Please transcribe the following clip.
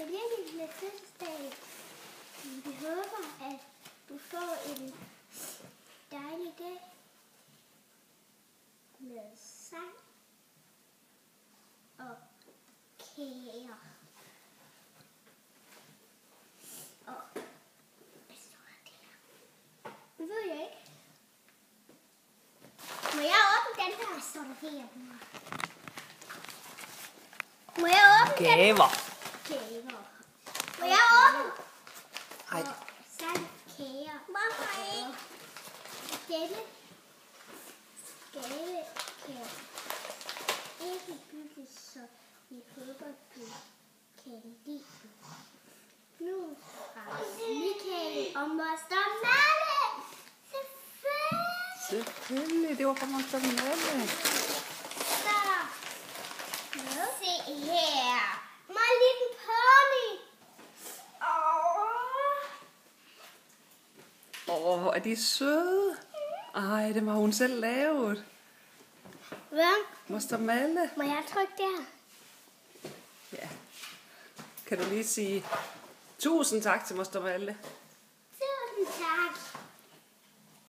Tillykke med fødselsdag. Vi håber, at du får en dejlig dag med sang og kager. Og hvad står der der? Det ved jeg ikke. Må jeg åbne den der? Hvad står der her? Må jeg åbne den? Gaver. Gaver. Må jeg åbne? Ej. Sang, kager. Hvorfor ikke? Denne gave kan ikke bygges, så vi håber, du kan lide den. Nu fra Michael og Moster Malle. Selvfølgelig, det var fra Moster Malle. Så, se her. My Little Pony. Hvor er de søde. Ej, det har hun selv lavet. Hvad? Moster Malle. Må jeg trykke der? Ja. Kan du lige sige tusind tak til Moster Malle?